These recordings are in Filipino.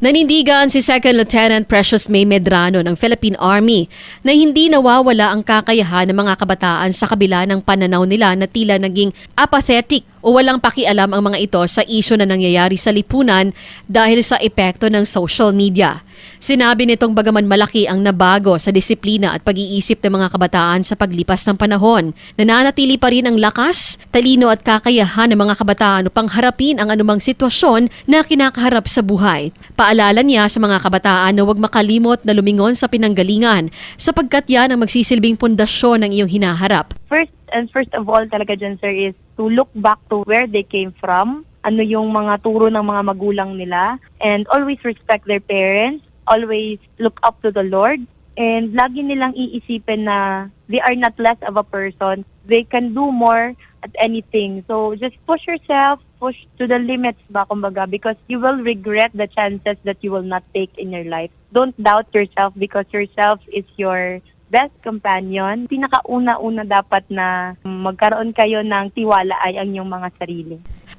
Nanindigan si Second Lieutenant Precious May Medrano ng Philippine Army na hindi nawawala ang kakayahan ng mga kabataan sa kabila ng pananaw nila na tila naging apathetic o walang pakialam ang mga ito sa isyu na nangyayari sa lipunan dahil sa epekto ng social media. Sinabi nitong bagaman malaki ang nabago sa disiplina at pag-iisip ng mga kabataan sa paglipas ng panahon, nananatili pa rin ang lakas, talino at kakayahan ng mga kabataan upang harapin ang anumang sitwasyon na kinakaharap sa buhay. Paalala niya sa mga kabataan na huwag makalimot na lumingon sa pinanggalingan sapagkat yan ang magsisilbing pundasyon ng iyong hinaharap. First of all talaga dyan, sir, is to look back to where they came from, ano yung mga turo ng mga magulang nila, and always respect their parents, always look up to the Lord, and lagi nilang iisipin na they are not less of a person. They can do more at anything. So just push yourself, push to the limits ba, kumbaga, because you will regret the chances that you will not take in your life. Don't doubt yourself because yourself is your best companion. Pinakauna-una dapat na magkaroon kayo ng tiwala ay ang inyong mga sarili.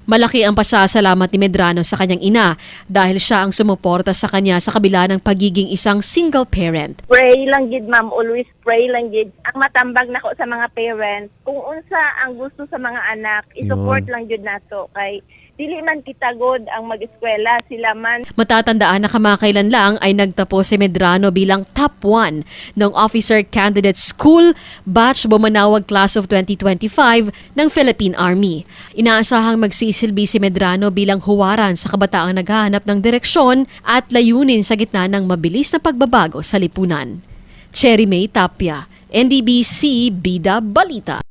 Malaki ang pasasalamat ni Medrano sa kanyang ina dahil siya ang sumuporta sa kanya sa kabila ng pagiging isang single parent. Pray lang gid, ma'am, always pray lang gid. Ang matambag nako sa mga parents, kung unsa ang gusto sa mga anak, i-support lang gid nato kay dili man kita god ang mag-eskwela, sila man. Matatandaan na kamakailan lang ay nagtapos si Medrano bilang top 1 ng Officer Candidate School Batch Bumanawag Class of 2025 ng Philippine Army. Inaasahang magsisilbi si Medrano bilang huwaran sa kabataang naghahanap ng direksyon at layunin sa gitna ng mabilis na pagbabago sa lipunan. Cherry May Tapia, NDBC Bida Balita.